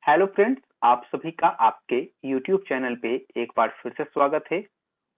Hello friends, आप सभी का आपके YouTube चैनल पे एक बार फिर से स्वागत है।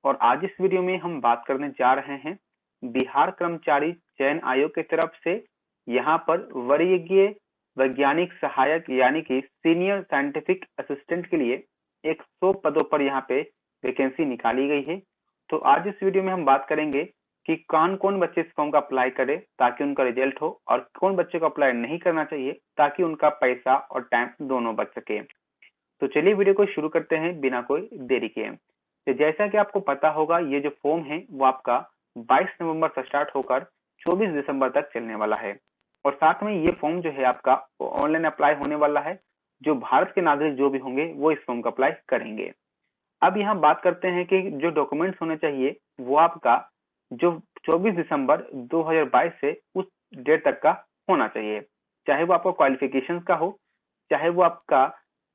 और आज इस वीडियो में हम बात करने जा रहे हैं बिहार कर्मचारी चयन आयोग की तरफ से यहाँ पर वरीय वैज्ञानिक सहायक यानी कि सीनियर साइंटिफिक असिस्टेंट के लिए 100 पदों पर यहाँ पे वैकेंसी निकाली गई है। तो आज इस वीडियो में हम बात करेंगे कि कौन कौन बच्चे इस फॉर्म का अप्लाई करे ताकि उनका रिजल्ट हो और कौन बच्चे को अप्लाई नहीं करना चाहिए ताकि उनका पैसा और टाइम दोनों बच सके। तो चलिए वीडियो को शुरू करते हैं बिना कोई देरी के। तो जैसा कि आपको पता होगा, ये जो फॉर्म है वो आपका 22 नवंबर से स्टार्ट होकर 24 दिसंबर तक चलने वाला है। और साथ में ये फॉर्म जो है आपका ऑनलाइन अप्लाई होने वाला है। जो भारत के नागरिक जो भी होंगे वो इस फॉर्म का अप्लाई करेंगे। अब यहाँ बात करते हैं कि जो डॉक्यूमेंट्स होने चाहिए वो आपका जो 24 दिसंबर 2022 से उस डेट तक का होना चाहिए। चाहे वो आपका क्वालिफिकेशन का हो, चाहे वो आपका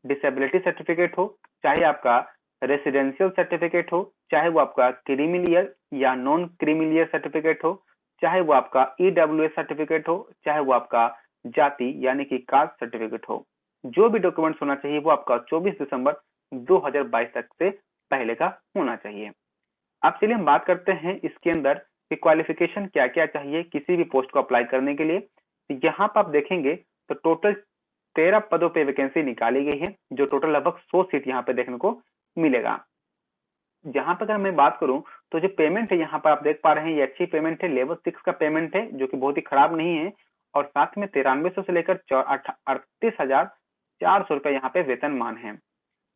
डिसेबिलिटी सर्टिफिकेट हो, चाहे आपका रेसिडेंशियल सर्टिफिकेट हो, चाहे वो आपका क्रीमिलियर या नॉन क्रीमिलियर सर्टिफिकेट हो, चाहे वो आपका ईडब्ल्यूएस सर्टिफिकेट हो, चाहे वो आपका जाति यानी कि कास्ट सर्टिफिकेट हो। जो भी डॉक्यूमेंट्स होना चाहिए वो आपका 24 दिसंबर 2022 तक से पहले का होना चाहिए। अब चलिए हम बात करते हैं इसके अंदर कि क्वालिफिकेशन क्या क्या चाहिए किसी भी पोस्ट को अप्लाई करने के लिए। यहाँ पर आप देखेंगे तो टोटल 13 पदों पे वैकेंसी निकाली गई है, जो टोटल लगभग 100 सीट यहाँ पे देखने को मिलेगा। जहां पर अगर मैं बात करूं तो जो पेमेंट है यहाँ पर आप देख पा रहे हैं, ये अच्छी पेमेंट है। लेवल 6 का पेमेंट है जो कि बहुत ही खराब नहीं है। और साथ में 9300 से लेकर 38,400 रुपए यहाँ पे वेतनमान है।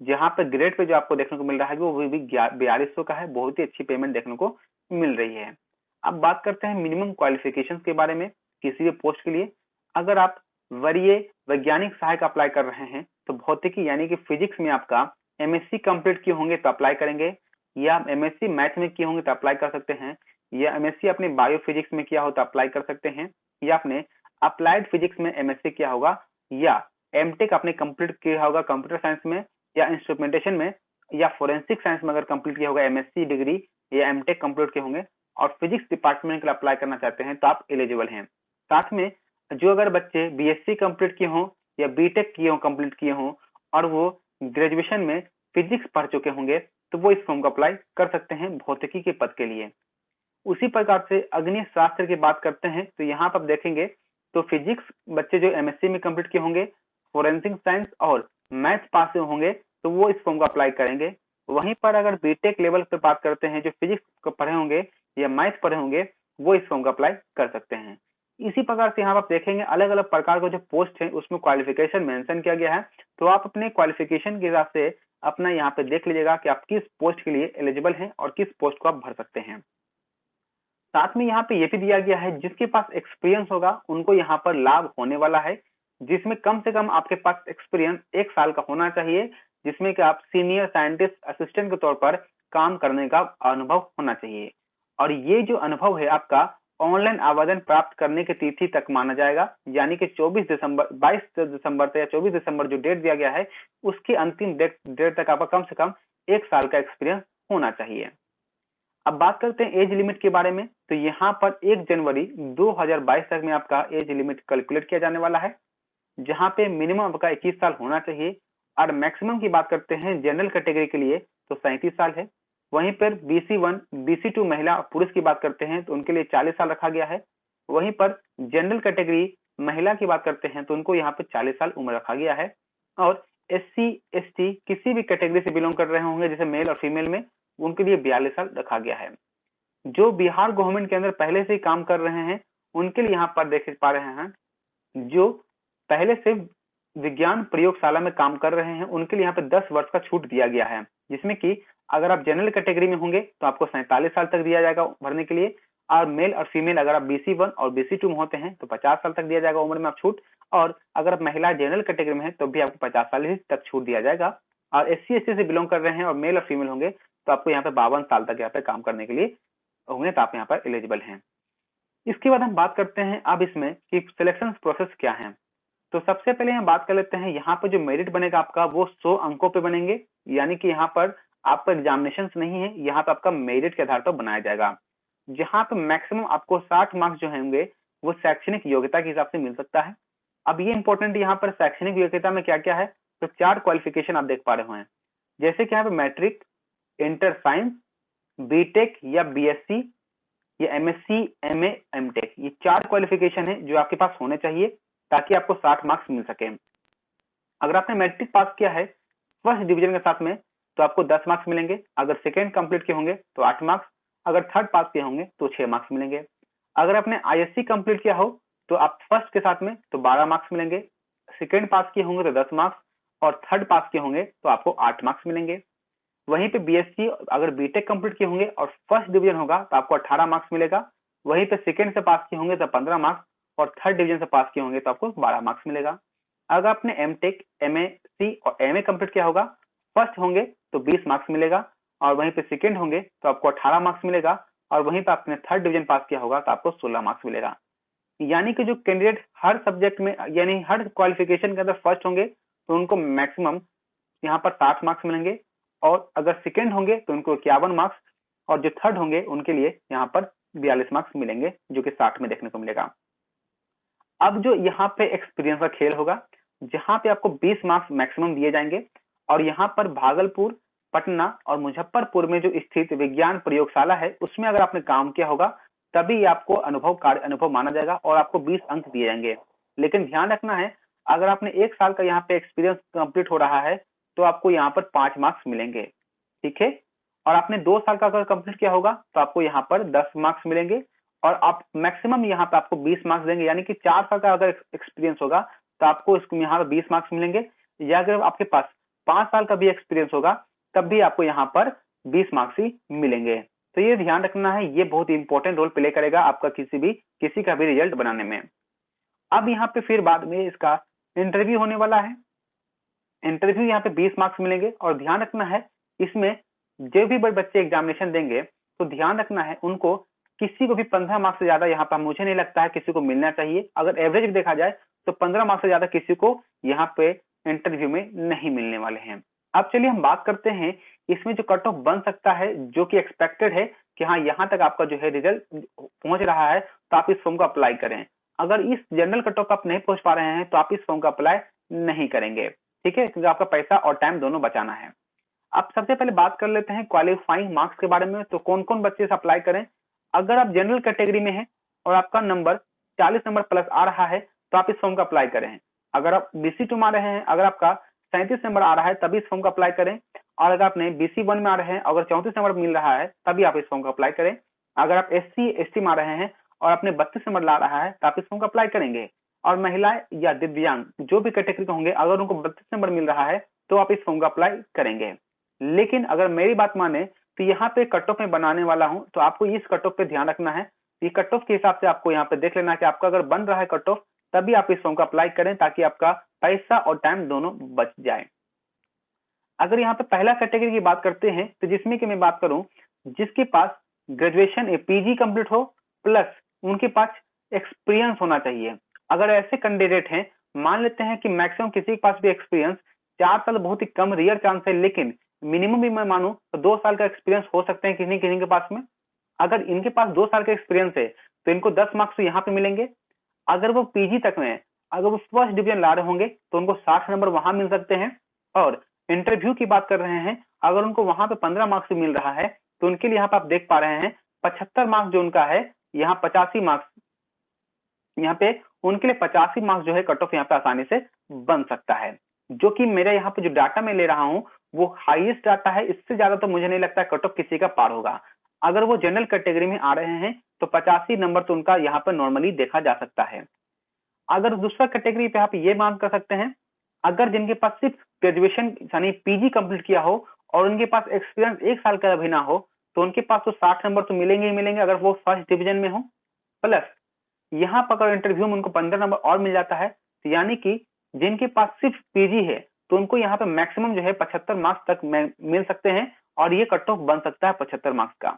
जहां पे ग्रेड पे जो आपको देखने को मिल रहा है वो भी 4200 का है। बहुत ही अच्छी पेमेंट देखने को मिल रही है। अब बात करते हैं मिनिमम क्वालिफिकेशंस के बारे में किसी भी पोस्ट के लिए। अगर आप वरीय वैज्ञानिक सहायक अप्लाई कर रहे हैं तो भौतिकी यानी कि फिजिक्स में आपका एमएससी कंप्लीट किए होंगे तो अप्लाई करेंगे, या एमएससी मैथ में किए होंगे तो अप्लाई कर सकते हैं, या एमएससी अपने बायो फिजिक्स में किया हो तो अप्लाई कर सकते हैं, या आपने अप्लाइड फिजिक्स में एमएससी किया होगा, या एमटेक आपने कंप्लीट किया होगा कंप्यूटर साइंस में या इंस्ट्रूमेंटेशन में, या फोरेंसिक साइंस में अगर कंप्लीट किया होगा एमएससी डिग्री या एमटेक कंप्लीट किए होंगे और फिजिक्स डिपार्टमेंट के लिए अप्लाई करना चाहते हैं तो आप एलिजिबल हैं। साथ में जो अगर बच्चे बीएससी कंप्लीट किए हों या बीटेक किए हों कंप्लीट किए हों और वो ग्रेजुएशन में फिजिक्स पढ़ चुके होंगे तो वो इस फॉर्म को अप्लाई कर सकते हैं भौतिकी के पद के लिए। उसी प्रकार से अग्नि शास्त्र की बात करते हैं तो यहाँ पर आप देखेंगे तो फिजिक्स बच्चे जो एमएससी में कंप्लीट किए होंगे, फोरेंसिक साइंस और मैथ पास होंगे तो वो इस फॉर्म को अप्लाई करेंगे। वहीं पर अगर बीटेक लेवल पे बात करते हैं, जो फिजिक्स को पढ़े होंगे या मैथ पढ़े होंगे वो इस फॉर्म को अप्लाई कर सकते हैं। इसी प्रकार से यहाँ आप देखेंगे अलग अलग प्रकार का जो पोस्ट है उसमें क्वालिफिकेशन मेंशन किया गया है। तो आप अपने क्वालिफिकेशन के हिसाब से अपना यहाँ पे देख लीजिएगा कि आप किस पोस्ट के लिए एलिजिबल हैं और किस पोस्ट को आप भर सकते हैं। साथ में यहाँ पे ये भी दिया गया है जिसके पास एक्सपीरियंस होगा उनको यहाँ पर लाभ होने वाला है, जिसमें कम से कम आपके पास एक्सपीरियंस 1 साल का होना चाहिए, जिसमें कि आप सीनियर साइंटिस्ट असिस्टेंट के तौर पर काम करने का अनुभव होना चाहिए। और ये जो अनुभव है आपका ऑनलाइन आवेदन प्राप्त करने की तिथि तक माना जाएगा, यानी कि 22 दिसंबर तक या 24 दिसंबर जो डेट दिया गया है उसके अंतिम डेट तक आपका कम से कम 1 साल का एक्सपीरियंस होना चाहिए। अब बात करते हैं एज लिमिट के बारे में। तो यहाँ पर 1 जनवरी 2022 तक में आपका एज लिमिट कैलकुलेट किया जाने वाला है, जहाँ पे मिनिमम आपका 21 साल होना चाहिए। और मैक्सिमम की बात करते हैं जनरल कैटेगरी के लिए तो 37 साल है। वहीं पर BC1 BC2 महिला और पुरुष की बात करते हैं तो उनके लिए 40 साल रखा गया है। वहीं पर जनरल कैटेगरी महिला की बात करते हैं तो उनको यहाँ पे 40 साल उम्र रखा गया है। और SC ST किसी भी कैटेगरी से बिलोंग कर रहे होंगे जैसे मेल और फीमेल में, उनके लिए 42 साल रखा गया है। जो बिहार गवर्नमेंट के अंदर पहले से ही काम कर रहे हैं उनके लिए यहाँ पर देख पा रहे हैं, जो पहले से विज्ञान प्रयोगशाला में काम कर रहे हैं उनके लिए यहाँ पे 10 वर्ष का छूट दिया गया है, जिसमें कि अगर आप जनरल कैटेगरी में होंगे तो आपको 47 साल तक दिया जाएगा भरने के लिए। और मेल और फीमेल अगर आप BC1 और BC2 में होते हैं तो 50 साल तक दिया जाएगा उम्र में आप छूट। और अगर आप महिला जनरल कैटेगरी में है तो भी आपको 50 साल ही तक छूट दिया जाएगा। और SC ST से बिलोंग कर रहे हैं और मेल और फीमेल होंगे तो आपको यहाँ पे 52 साल तक यहाँ पे काम करने के लिए होंगे तो आप यहाँ पर एलिजिबल हैं। इसके बाद हम बात करते हैं अब इसमें कि सिलेक्शन प्रोसेस क्या है। तो सबसे पहले हम बात कर लेते हैं यहाँ पर जो मेरिट बनेगा आपका वो 100 अंकों पे बनेंगे, यानी कि यहाँ पर आपका एग्जामिनेशन नहीं है, यहाँ पे आपका मेरिट के आधार पर बनाया जाएगा। जहाँ पे मैक्सिमम आपको 60 मार्क्स जो होंगे वो शैक्षणिक योग्यता के हिसाब से मिल सकता है। अब ये इंपॉर्टेंट यहाँ पर शैक्षणिक योग्यता में क्या क्या है तो 4 क्वालिफिकेशन आप देख पा रहे हैं, जैसे कि यहाँ पे मैट्रिक, इंटर साइंस, बीटेक या बीएससी या एमएससी, एमए, एमटेक, ये 4 क्वालिफिकेशन है जो आपके पास होने चाहिए ताकि आपको 60 मार्क्स मिल सके। अगर आपने मैट्रिक पास किया है फर्स्ट डिवीजन के साथ में तो आपको 10 मार्क्स मिलेंगे, अगर सेकेंड कंप्लीट किए होंगे तो 8 मार्क्स, अगर थर्ड पास किए होंगे तो 6 मार्क्स मिलेंगे। अगर आपने आईएससी कंप्लीट किया हो तो आप फर्स्ट के साथ में तो 12 मार्क्स मिलेंगे, सेकेंड पास किए होंगे तो 10 मार्क्स और थर्ड पास किए होंगे तो आपको 8 मार्क्स मिलेंगे। वहीं पे बीएससी अगर बीटेक कंप्लीट किए होंगे और फर्स्ट डिवीजन होगा तो आपको 18 मार्क्स मिलेगा, वहीं पे सेकेंड से पास किए होंगे तो 15 मार्क्स और थर्ड डिवीजन से पास किए होंगे तो आपको 12 मार्क्स मिलेगा। अगर आपने एमटेक, एमएससी और एमए कंप्लीट किया होगा, फर्स्ट होंगे तो 20 मार्क्स मिलेगा और वहीं पे सेकेंड होंगे तो आपको 18 मार्क्स मिलेगा और वहीं पे आपने थर्ड डिवीजन पास किया होगा तो आपको 16 मार्क्स मिलेगा। यानी कि जो कैंडिडेट हर सब्जेक्ट में यानी हर क्वालिफिकेशन के अंदर फर्स्ट होंगे तो उनको मैक्सिमम यहाँ पर 60 मार्क्स मिलेंगे और अगर सेकेंड होंगे तो उनको 51 मार्क्स और जो थर्ड होंगे उनके लिए यहाँ पर 42 मार्क्स मिलेंगे जो कि 60 में देखने को मिलेगा। अब जो यहाँ पे एक्सपीरियंस का खेल होगा, जहाँ पे आपको 20 मार्क्स मैक्सिमम दिए जाएंगे और यहाँ पर भागलपुर, पटना और मुजफ्फरपुर में जो स्थित विज्ञान प्रयोगशाला है उसमें अगर आपने काम किया होगा तभी आपको अनुभव माना जाएगा और आपको 20 अंक दिए जाएंगे। लेकिन ध्यान रखना है, अगर आपने 1 साल का यहाँ पे एक्सपीरियंस कंप्लीट हो रहा है तो आपको यहाँ पर 5 मार्क्स मिलेंगे, ठीक है। और आपने 2 साल का अगर कंप्लीट किया होगा तो आपको यहाँ पर 10 मार्क्स मिलेंगे और आप मैक्सिमम यहाँ पे आपको 20 मार्क्स देंगे, यानी कि 4 साल का अगर एक्सपीरियंस होगा तो आपको इसको यहाँ पर 20 मार्क्स मिलेंगे, या अगर आपके पास 5 साल का भी एक्सपीरियंस होगा तब भी आपको यहाँ पर 20 मार्क्स ही मिलेंगे। तो ये ध्यान रखना है, ये बहुत इंपॉर्टेंट रोल प्ले करेगा आपका किसी का भी रिजल्ट बनाने में। अब यहाँ पे फिर बाद में इसका इंटरव्यू होने वाला है। इंटरव्यू यहाँ पे 20 मार्क्स मिलेंगे और ध्यान रखना है इसमें जो भी बच्चे एग्जामिनेशन देंगे तो ध्यान रखना है उनको किसी को भी 15 मार्क्स से ज्यादा यहाँ पर मुझे नहीं लगता है किसी को मिलना चाहिए। अगर एवरेज देखा जाए तो 15 मार्क्स से ज्यादा किसी को यहाँ पे इंटरव्यू में नहीं मिलने वाले हैं। अब चलिए हम बात करते हैं इसमें जो कट ऑफ बन सकता है, जो कि एक्सपेक्टेड है कि हाँ यहाँ तक आपका जो है रिजल्ट पहुंच रहा है तो आप इस फॉर्म को अप्लाई करें। अगर इस जनरल कट ऑफ आप नहीं पहुंच पा रहे हैं तो आप इस फॉर्म को अप्लाई नहीं करेंगे, ठीक है, क्योंकि आपका पैसा और टाइम दोनों बचाना है। अब सबसे पहले बात कर लेते हैं क्वालिफाइंग मार्क्स के बारे में, तो कौन कौन बच्चे से अप्लाई करें। अगर आप जनरल कैटेगरी में हैं और आपका नंबर 40 नंबर प्लस आ रहा है तो आप इस फॉर्म का अप्लाई करें। अगर आप BC2 में आ रहे हैं, अगर आपका 37 नंबर आ रहा है तभी इस फॉर्म का अप्लाई करें, और अगर आपने BC1 में आ रहे हैं अगर 34 नंबर मिल रहा है तभी आप इस फॉर्म का अप्लाई करें। अगर आप SC/ST में आ रहे हैं और आपने 32 नंबर ला रहा है तो आप इस फॉर्म का अप्लाई करेंगे। और महिलाएं या दिव्यांग जो भी कैटेगरी के होंगे अगर उनको 32 नंबर मिल रहा है तो आप इस फॉर्म का अप्लाई करेंगे। लेकिन अगर मेरी बात माने तो यहाँ पे कट ऑफ में बनाने वाला हूं तो आपको इस कट ऑफ पे ध्यान रखना है। ये कट ऑफ के हिसाब से आपको यहाँ पे देख लेना है कि आपका अगर बन रहा है कट ऑफ तभी आप इस फॉर्म का अप्लाई करें ताकि आपका पैसा और टाइम दोनों बच जाए। अगर यहाँ पे पहला कैटेगरी की बात करते हैं तो जिसमें कि मैं बात करूं जिसके पास ग्रेजुएशन PG कंप्लीट हो प्लस उनके पास एक्सपीरियंस होना चाहिए। अगर ऐसे कैंडिडेट हैं, मान लेते हैं कि मैक्सिमम किसी के पास भी एक्सपीरियंस 4 साल बहुत ही कम रेयर चांस है, लेकिन मिनिमम भी मैं मानूं तो 2 साल का एक्सपीरियंस हो सकते हैं किसी किसी के पास में। अगर इनके पास 2 साल का एक्सपीरियंस है तो इनको 10 मार्क्स तो यहाँ पे मिलेंगे। अगर वो PG तक में अगर वो फर्स्ट डिवीजन ला रहे होंगे तो उनको 60 नंबर वहां मिल सकते हैं। और इंटरव्यू की बात कर रहे हैं, अगर उनको वहां पे 15 मार्क्स मिल रहा है तो उनके लिए यहाँ पे आप देख पा रहे हैं 75 मार्क्स जो उनका है, यहाँ 85 मार्क्स यहाँ पे उनके लिए 85 मार्क्स जो है कट ऑफ यहाँ पे आसानी से बन सकता है। जो कि मेरा यहाँ पे जो डाटा मैं ले रहा हूँ वो हाईएस्ट डाटा है, इससे ज्यादा तो मुझे नहीं लगता कट ऑफ किसी का पार होगा। अगर वो जनरल कैटेगरी में आ रहे हैं तो 85 नंबर तो उनका यहाँ पर नॉर्मली देखा जा सकता है। अगर दूसरा कैटेगरी पे आप ये मांग कर सकते हैं, अगर जिनके पास सिर्फ ग्रेजुएशन यानी PG कंप्लीट किया हो और उनके पास एक्सपीरियंस 1 साल का भी ना हो तो उनके पास तो 60 नंबर तो मिलेंगे ही मिलेंगे अगर वो फर्स्ट डिवीजन में हो। प्लस यहाँ पर अगर इंटरव्यू में उनको 15 नंबर और मिल जाता है तो यानी कि जिनके पास सिर्फ PG है तो उनको यहाँ पे मैक्सिमम जो है 75 मार्क्स तक मिल सकते हैं और ये कट ऑफ बन सकता है 75 मार्क्स का।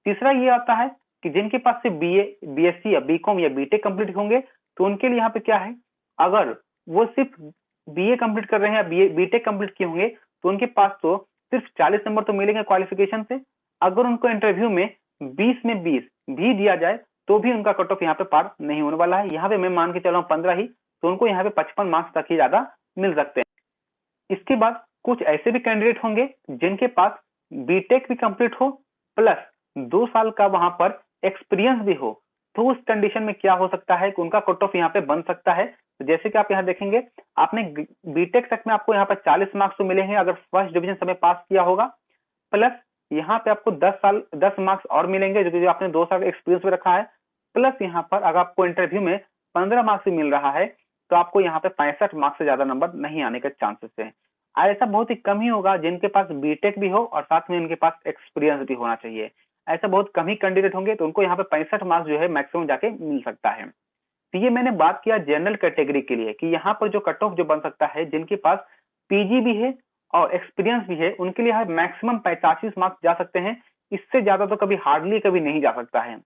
तीसरा ये आता है कि जिनके पास सिर्फ BA, BSc या BCom या BTech कंप्लीट होंगे तो उनके लिए यहाँ पे क्या है, अगर वो सिर्फ BA कंप्लीट कर रहे हैं या BTech कंप्लीट किए होंगे तो उनके पास तो सिर्फ 40 नंबर तो मिलेंगे क्वालिफिकेशन से। अगर उनको इंटरव्यू में 20 में 20 भी दिया जाए तो भी उनका कट ऑफ यहाँ पे पार नहीं होने वाला है। यहाँ पे मैं मान के चल रहा हूँ 15 ही, तो उनको यहाँ पे 55 मार्क्स तक ही ज्यादा मिल सकते हैं। इसके बाद कुछ ऐसे भी कैंडिडेट होंगे जिनके पास बीटेक भी कंप्लीट हो प्लस 2 साल का वहां पर एक्सपीरियंस भी हो, तो उस कंडीशन में क्या हो सकता है कि उनका कट ऑफ यहाँ पे बन सकता है। तो जैसे कि आप यहाँ देखेंगे, आपने बीटेक तक में आपको यहाँ पर 40 मार्क्स तो मिलेंगे अगर फर्स्ट डिवीजन समय पास किया होगा, प्लस यहाँ पे आपको 10 मार्क्स और मिलेंगे जो आपने 2 साल एक्सपीरियंस में रखा है, प्लस यहाँ पर अगर आपको इंटरव्यू में 15 मार्क्स भी मिल रहा है तो आपको यहाँ पे 65 मार्क्स से ज्यादा नंबर नहीं आने के चांसेस है। ऐसा बहुत ही कम ही होगा जिनके पास बीटेक भी हो और साथ में उनके पास एक्सपीरियंस भी होना चाहिए। ऐसा बहुत कम ही कैंडिडेट होंगे, तो उनको यहाँ पे 65 मार्क्स जो है मैक्सिमम जाके मिल सकता है। तो ये मैंने बात किया जनरल कैटेगरी के लिए कि यहाँ पर जो कट ऑफ जो बन सकता है, जिनके पास पीजी भी है और एक्सपीरियंस भी है, उनके लिए मैक्सिमम 85 मार्क्स जा सकते हैं। इससे ज्यादा तो कभी हार्डली कभी नहीं जा सकता है।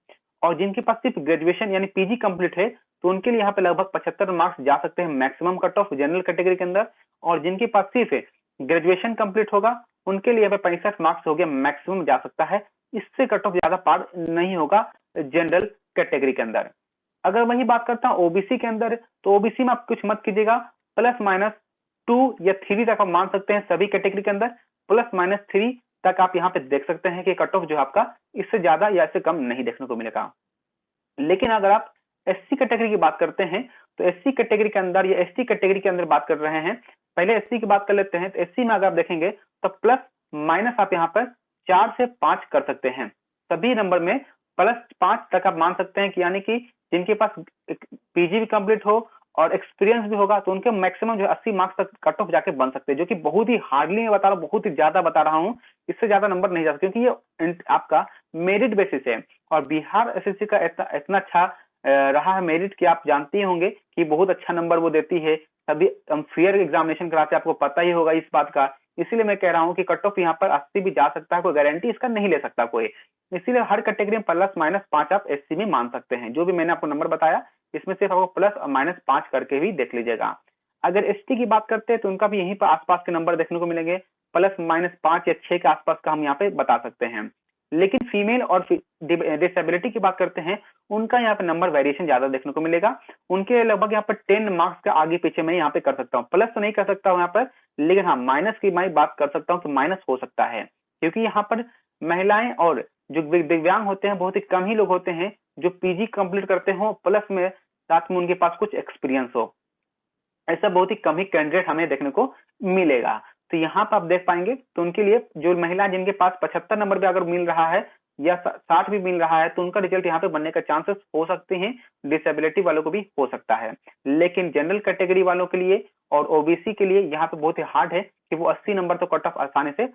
और जिनके पास सिर्फ ग्रेजुएशन यानी पीजी कंप्लीट है, तो उनके लिए यहाँ पे लगभग 75 मार्क्स जा सकते हैं maximum cut off general category के अंदर। और जिनके पास सिर्फ ग्रेजुएशन कंप्लीट होगा, उनके लिए 65 मार्क्स हो गया मैक्सिमम जा सकता है। इससे कट ऑफ ज्यादा पार नहीं होगा जनरल कैटेगरी के अंदर। अगर वही बात करता हूं ओबीसी के अंदर, तो ओबीसी में आप कुछ मत कीजिएगा, +-2 या 3 तक आप मान सकते हैं सभी कैटेगरी के अंदर। +-3 तक आप यहाँ पे देख सकते हैं कि कट ऑफ जो आपका इससे ज्यादा या इससे कम नहीं देखने को मिलेगा। लेकिन अगर आप एससी कैटेगरी की बात करते हैं, तो एससी कैटेगरी के अंदर या एसटी कैटेगरी के अंदर बात कर रहे हैं, पहले एससी की बात कर लेते हैं। तो एससी में अगर आप देखेंगे तो प्लस आप यहाँ पर 4 से 5 कर सकते हैं। सभी नंबर में +5 तक आप मान सकते हैं कि यानी कि जिनके पास पीजी भी कंप्लीट हो और एक्सपीरियंस भी होगा, तो उनके मैक्सिमम जो 80 मार्क्स तक कट ऑफ जाके बन सकते हैं, जो कि बहुत ही हार्डली मैं बता रहा हूँ, बहुत ही ज्यादा बता रहा हूँ। इससे ज्यादा नंबर नहीं जा सकते क्योंकि ये आपका मेरिट बेसिस है। और बिहार एसएससी का इतना अच्छा रहा है मेरिट कि आप जानते ही होंगे कि बहुत अच्छा नंबर वो देती है। तभी हम फेयर एग्जामिनेशन कराते हैं, आपको पता ही होगा इस बात का। इसीलिए मैं कह रहा हूँ कि कट ऑफ यहाँ पर 80 भी जा सकता है, कोई गारंटी इसका नहीं ले सकता कोई। इसीलिए हर कैटेगरी में +-5 आप एससी में मान सकते हैं। जो भी मैंने आपको नंबर बताया, इसमें सिर्फ आपको +-5 करके भी देख लीजिएगा। अगर एसटी की बात करते हैं तो उनका भी यहीं पर आसपास के नंबर देखने को मिलेंगे, +-5 या 6 के आसपास का हम यहाँ पे बता सकते हैं। लेकिन फीमेल और डिसेबिलिटी की बात करते हैं, उनका यहाँ पे नंबर वेरिएशन ज्यादा देखने को मिलेगा। उनके लगभग यहाँ पर 10 मार्क्स का आगे पीछे मैं यहाँ पे कर सकता हूँ, प्लस तो नहीं कर सकता हूँ यहाँ पर, लेकिन हाँ माइनस की मैं बात कर सकता हूँ, तो माइनस हो सकता है। क्योंकि यहाँ पर महिलाएं और जो दिव्यांग होते हैं बहुत ही कम ही लोग होते हैं जो पीजी कंप्लीट करते हो प्लस में साथ में उनके पास कुछ एक्सपीरियंस हो। ऐसा बहुत ही कम ही कैंडिडेट हमें देखने को मिलेगा। तो यहाँ पर आप देख पाएंगे, तो उनके लिए जो महिला जिनके पास 75 नंबर भी अगर मिल रहा है या 60 भी मिल रहा है, तो उनका रिजल्ट यहाँ पे बनने का चांसेस हो सकते हैं। डिसेबिलिटी वालों को भी हो सकता है। लेकिन जनरल कैटेगरी वालों के लिए और ओबीसी के लिए यहाँ पे बहुत ही हार्ड है कि वो 80 नंबर तो कट ऑफ आसानी से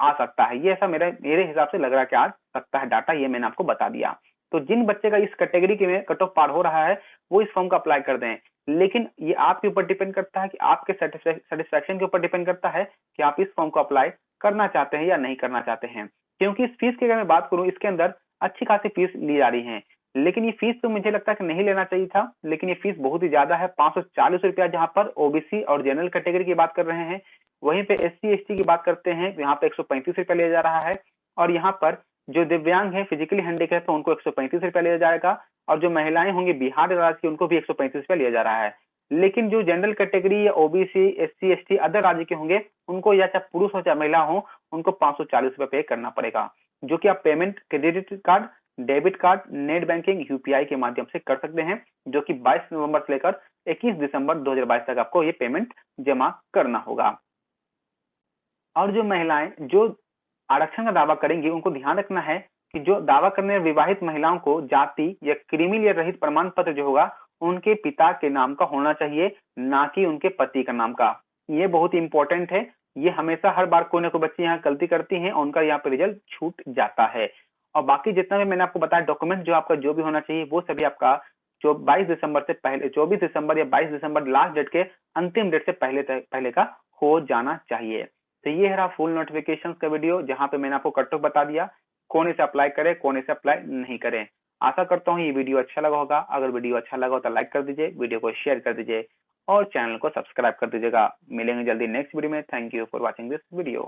आ सकता है। ये ऐसा मेरे हिसाब से लग रहा है कि आ सकता है डाटा, ये मैंने आपको बता दिया। तो जिन बच्चे का इस कैटेगरी के में कट ऑफ पार हो रहा है, वो इस फॉर्म का अप्लाई कर दें। लेकिन ये आपके ऊपर डिपेंड करता है कि आपके सेटिस्फेक्शन के ऊपर डिपेंड करता है कि आप इस फॉर्म को अप्लाई करना चाहते हैं या नहीं करना चाहते हैं। क्योंकि इस फीस की अगर मैं बात करूं, इसके अंदर अच्छी खासी फीस ली जा रही है। लेकिन ये फीस तो मुझे लगता है कि नहीं लेना चाहिए था, लेकिन ये फीस बहुत ही ज्यादा है, 540 रुपया, जहां पर ओबीसी और जनरल कैटेगरी की बात कर रहे हैं। वहीं पे एससी एसटी की बात करते हैं, यहाँ पे 135 रुपया लिया जा रहा है। और यहाँ पर जो दिव्यांग है, फिजिकली हैंडीकैप है, उनको 135 रुपया लिया जाएगा। और जो महिलाएं होंगी बिहार राज्य की, उनको भी 135 रुपया लिया जा रहा है। लेकिन जो जनरल कैटेगरी या ओबीसी एससी एसटी अदर राज्य के होंगे, उनको या चाहे पुरुष हो चाहे महिला हो, उनको 540 रुपये पे करना पड़ेगा। जो कि आप payment credit card, debit card, net banking, UPI के माध्यम से कर सकते हैं, जो कि 22 नवंबर से लेकर 21 दिसंबर 2022 तक आपको ये पेमेंट जमा करना होगा। और जो महिलाएं जो आरक्षण का दावा करेंगी, उनको ध्यान रखना है कि जो दावा करने विवाहित महिलाओं को जाति या क्रीमी रहित प्रमाण पत्र जो होगा, उनके पिता के नाम का होना चाहिए, ना कि उनके पति का नाम का। ये बहुत इंपॉर्टेंट है। ये हमेशा हर बार कोई ना कोई बच्ची यहाँ गलती करती हैं और उनका यहाँ पे रिजल्ट छूट जाता है। और बाकी जितना भी मैंने आपको बताया डॉक्यूमेंट जो आपका जो भी होना चाहिए, वो सभी आपका जो 22 दिसंबर से पहले, 24 दिसंबर या 22 दिसंबर लास्ट डेट के अंतिम डेट से पहले का हो जाना चाहिए। तो ये रहा फुल नोटिफिकेशन का वीडियो, जहां पे मैंने आपको कट ऑफ बता दिया, कौन इसे अप्लाई करे, कौन इसे अप्लाई नहीं करे। आशा करता हूँ ये वीडियो अच्छा लगा होगा। अगर वीडियो अच्छा लगा हो तो लाइक कर दीजिए, वीडियो को शेयर कर दीजिए और चैनल को सब्सक्राइब कर दीजिएगा। मिलेंगे जल्दी नेक्स्ट वीडियो में। Thank you for watching this video.